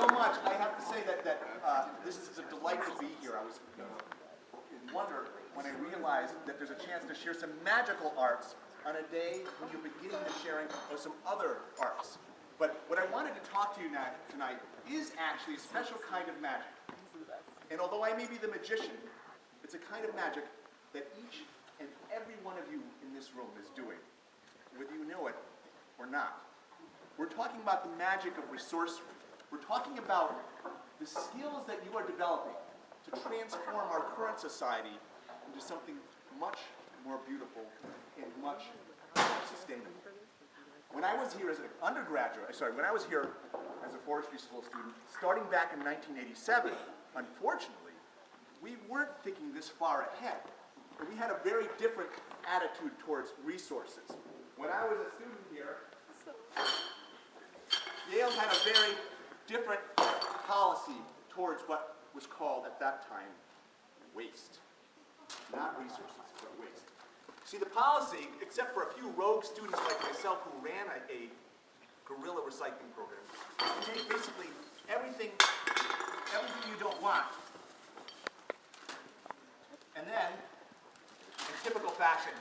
so much. I have to say that this is a delight to be here. I was in wonder when I realized that there's a chance to share some magical arts on a day when you're beginning the sharing of some other arts. But what I wanted to talk to you tonight is actually a special kind of magic. And although I may be the magician, it's a kind of magic that each and every one of you in this room is doing, whether you know it or not. We're talking about the magic of Resourcery. We're talking about the skills that you are developing to transform our current society into something much more beautiful and much more sustainable. When I was here as an undergraduate, when I was here as a forestry school student, starting back in 1987, unfortunately, we weren't thinking this far ahead. And we had a very different attitude towards resources. When I was a student here, Yale had a very different policy towards what was called at that time waste. Not resources, but waste. See, the policy, except for a few rogue students like myself who ran a guerrilla recycling program, you take basically everything you don't want, and then, in typical fashion,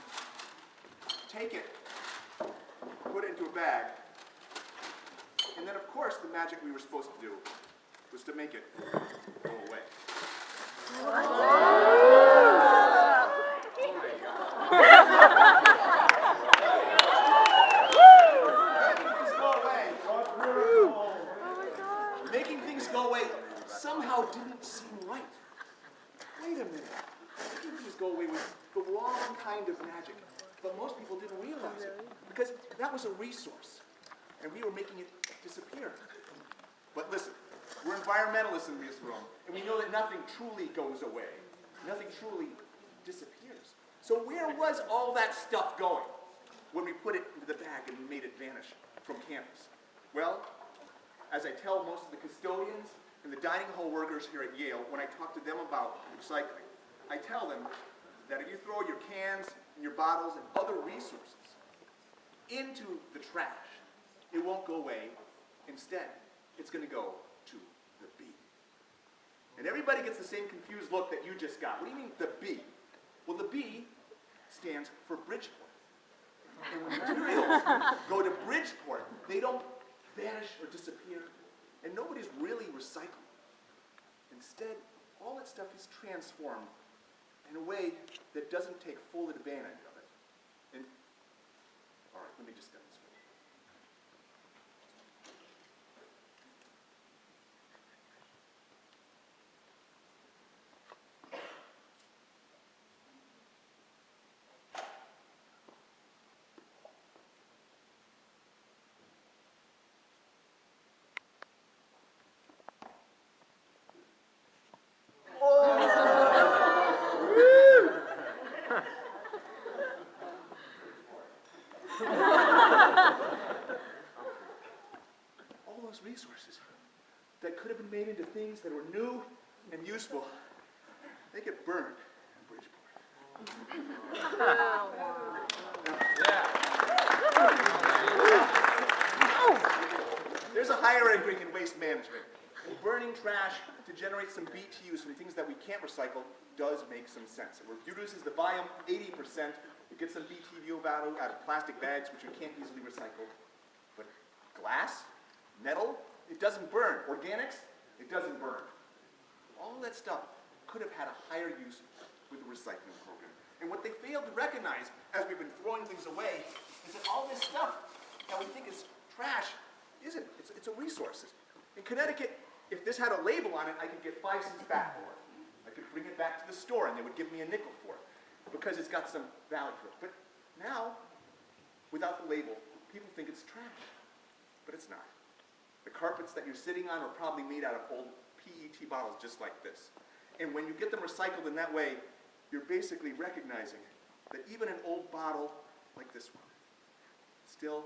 take it, put it into a bag, and then, of course, the magic we were supposed to do was to make it go away. Making things go away somehow didn't seem right. Wait a minute. Making things go away was the wrong kind of magic. But most people didn't realize it because that was a resource. And we were making it disappear. But listen, we're environmentalists in this room, and we know that nothing truly goes away. Nothing truly disappears. So where was all that stuff going when we put it into the bag and we made it vanish from campus? Well, as I tell most of the custodians and the dining hall workers here at Yale, when I talk to them about recycling, I tell them that if you throw your cans and your bottles and other resources into the trash, it won't go away. Instead, it's going to go to the B. And everybody gets the same confused look that you just got. What do you mean, the B? Well, the B stands for Bridgeport. And when materials go to Bridgeport, they don't vanish or disappear, and nobody's really recycling. Instead, all that stuff is transformed in a way that doesn't take full advantage of it. And, all right, let me just demonstrate. Resources that could have been made into things that were new and useful, they get burned in Bridgeport. There's a hierarchy in waste management. And burning trash to generate some BTUs from things that we can't recycle does make some sense. It reduces the volume 80%. We get some BTU value out of plastic bags, which we can't easily recycle. But glass? Metal, it doesn't burn. Organics, it doesn't burn. All that stuff could have had a higher use with the recycling program. And what they failed to recognize as we've been throwing things away is that all this stuff that we think is trash isn't. It's a resource. In Connecticut, if this had a label on it, I could get 5 cents back for it. I could bring it back to the store and they would give me a nickel for it because it's got some value to it. But now, without the label, people think it's trash. But it's not. The carpets that you're sitting on are probably made out of old PET bottles just like this. And when you get them recycled in that way, you're basically recognizing that even an old bottle like this one still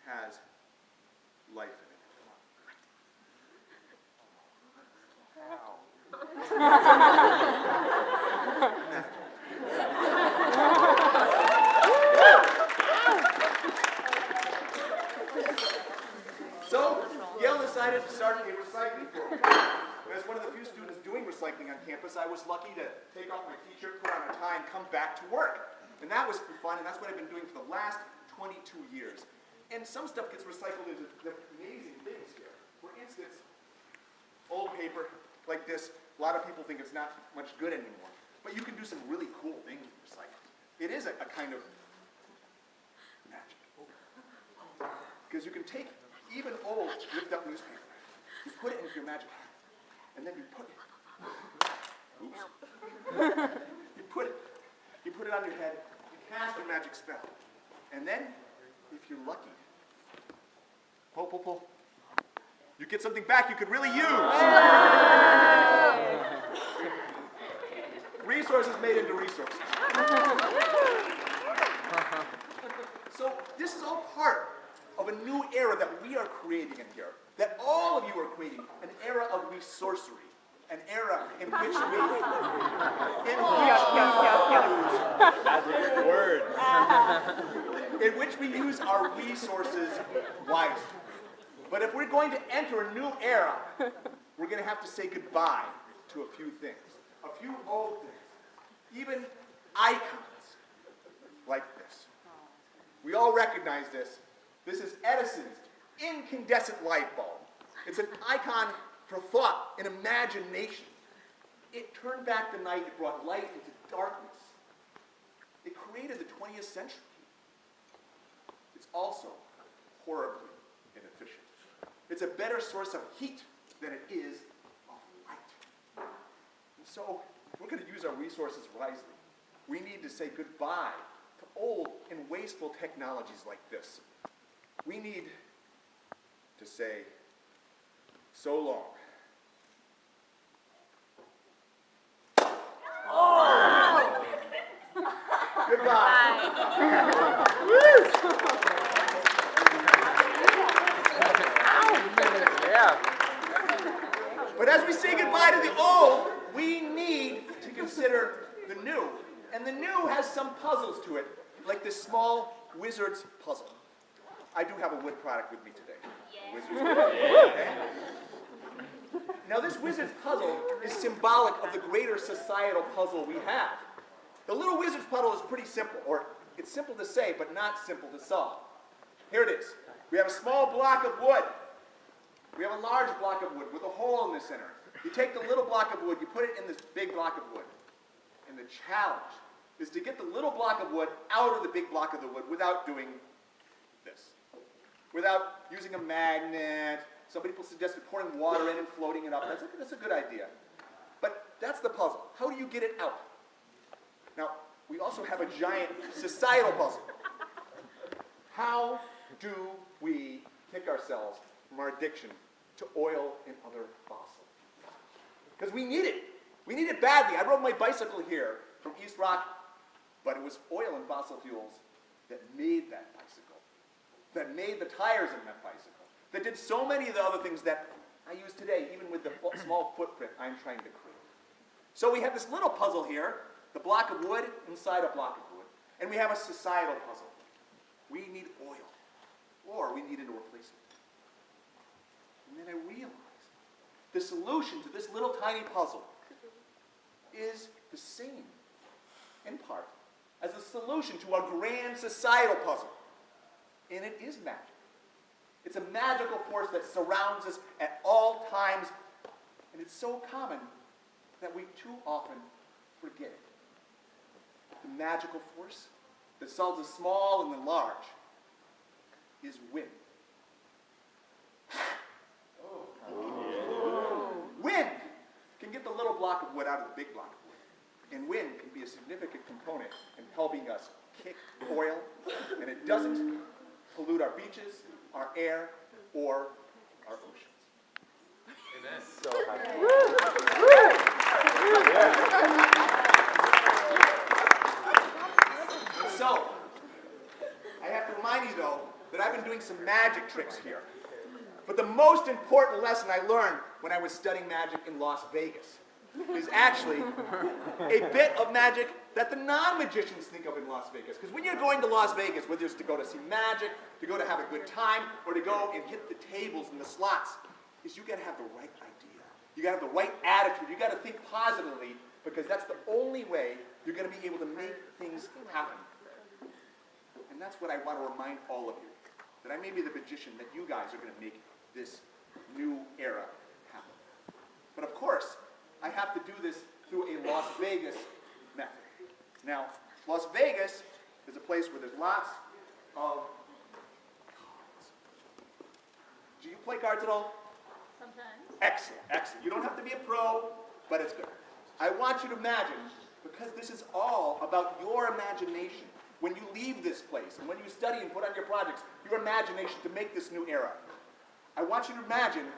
has life in it. So, Yale decided to start a recycling program. As one of the few students doing recycling on campus, I was lucky to take off my t-shirt, put on a tie, and come back to work. And that was fun, and that's what I've been doing for the last 22 years. And some stuff gets recycled into amazing things here. For instance, old paper like this, a lot of people think it's not much good anymore. But you can do some really cool things with recycling. It is a kind of magic. Because you can take even old, ripped up newspaper, you put it into your magic hat, and then you put it, you put it on your head, you cast your magic spell, and then, if you're lucky, pull, you get something back you could really use. Resources made into resources. So this is all part of a new era that we are creating in here, that all of you are creating, an era of resourcery, an era in which we use our resources wisely. But if we're going to enter a new era, we're going to have to say goodbye to a few things, a few old things, even icons like this. We all recognize this. This is Edison's incandescent light bulb. It's an icon for thought and imagination. It turned back the night, it brought light into darkness. It created the 20th century. It's also horribly inefficient. It's a better source of heat than it is of light. And so, if we're going to use our resources wisely, we need to say goodbye to old and wasteful technologies like this. We need to say, so long. Oh! Goodbye. But as we say goodbye to the old, we need to consider the new. And the new has some puzzles to it, like this small wizard's puzzle. I do have a wood product with me today. Yeah. Now this wizard's puzzle is symbolic of the greater societal puzzle we have. The little wizard's puzzle is pretty simple, or it's simple to say, but not simple to solve. Here it is. We have a small block of wood. We have a large block of wood with a hole in the center. You take the little block of wood, you put it in this big block of wood. And the challenge is to get the little block of wood out of the big block of the wood without doing this. Without using a magnet. Some people suggested pouring water in and floating it up. That's a good idea. But that's the puzzle. How do you get it out? Now, we also have a giant societal puzzle. How do we kick ourselves from our addiction to oil and other fossils? Because we need it. We need it badly. I rode my bicycle here from East Rock, but it was oil and fossil fuels that made that bicycle, that made the tires in that bicycle, that did so many of the other things that I use today, even with the small footprint I'm trying to create. So we have this little puzzle here, the block of wood inside a block of wood, and we have a societal puzzle. We need oil, or we need a replacement. And then I realized the solution to this little tiny puzzle is the same, in part, as the solution to our grand societal puzzle. And it is magic. It's a magical force that surrounds us at all times, and it's so common that we too often forget it. The magical force that solves the small and the large is wind. Wind can get the little block of wood out of the big block of wood. And wind can be a significant component in helping us kick oil, and it doesn't pollute our beaches, our air, or our oceans. Amen. So happy. So, I have to remind you though, that I've been doing some magic tricks here. But the most important lesson I learned when I was studying magic in Las Vegas is actually a bit of magic that the non-magicians think of in Las Vegas. Because when you're going to Las Vegas, whether it's to go to see magic, to go to have a good time, or to go and hit the tables and the slots, is you got to have the right idea. You got to have the right attitude. You got to think positively, because that's the only way you're going to be able to make things happen. And that's what I want to remind all of you, that I may be the magician, that you guys are going to make this new era happen. But of course, I have to do this through a Las Vegas method. Now, Las Vegas is a place where there's lots of cards. Do you play cards at all? Sometimes. Excellent, excellent. You don't have to be a pro, but it's good. I want you to imagine, because this is all about your imagination. When you leave this place, and when you study and put on your projects, your imagination to make this new era. I want you to imagine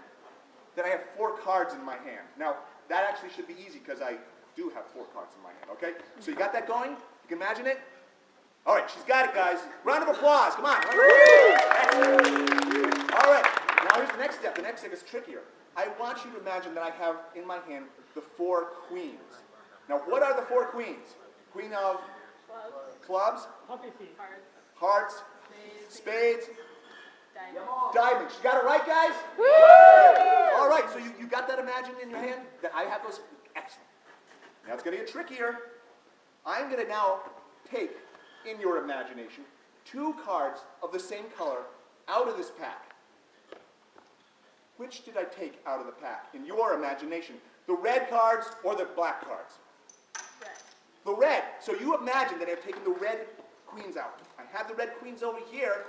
that I have 4 cards in my hand. Now, that actually should be easy, because I do have 4 cards in my hand, okay? So you got that going? You can imagine it? All right, she's got it, guys. Round of applause, come on. Excellent. All right, now here's the next step. The next step is trickier. I want you to imagine that I have in my hand the 4 queens. Now, what are the 4 queens? Queen of clubs, hearts, spades, diamonds. You got it right, guys? Woo! All right, so you got that imagined in your hand? That I have those? Excellent. Now it's going to get trickier. I'm going to now take, in your imagination, 2 cards of the same color out of this pack. Which did I take out of the pack in your imagination? The red cards or the black cards? Red. The red. So you imagine that I've taken the red queens out. I have the red queens over here,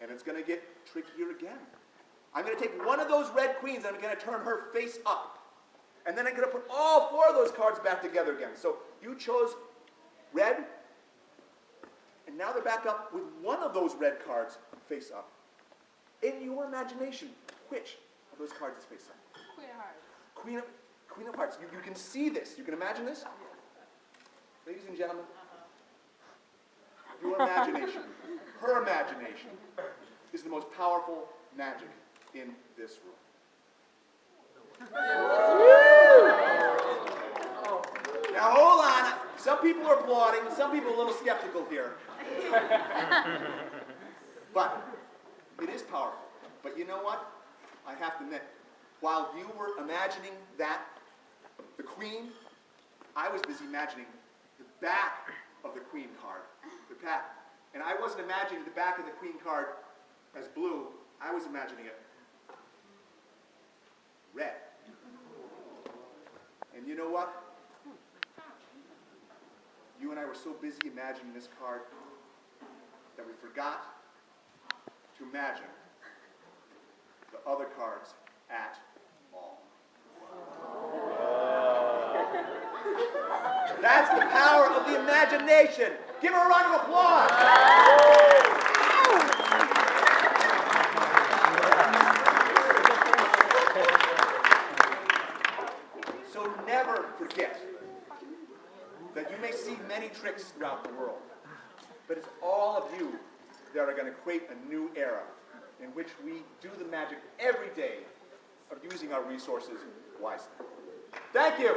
and it's going to get trickier again. I'm going to take one of those red queens, and I'm going to turn her face up. And then I'm going to put all 4 of those cards back together again. So you chose red, and now they're back up with one of those red cards face up. In your imagination, which of those cards is face up? Queen of Hearts. Queen of Hearts. You can see this. You can imagine this? Ladies and gentlemen, your imagination, her imagination, is the most powerful magic in this room. Now hold on. Some people are applauding. Some people are a little skeptical here. But it is powerful. But you know what? I have to admit, while you were imagining that, the queen, I was busy imagining the back of the queen card, the pack. And I wasn't imagining the back of the queen card as blue. I was imagining it red. And you know what? You and I were so busy imagining this card that we forgot to imagine the other cards at all. That's the power of the imagination. Give her a round of applause. So never forget that you may see many tricks throughout the world, but it's all of you that are going to create a new era in which we do the magic every day of using our resources wisely. Thank you.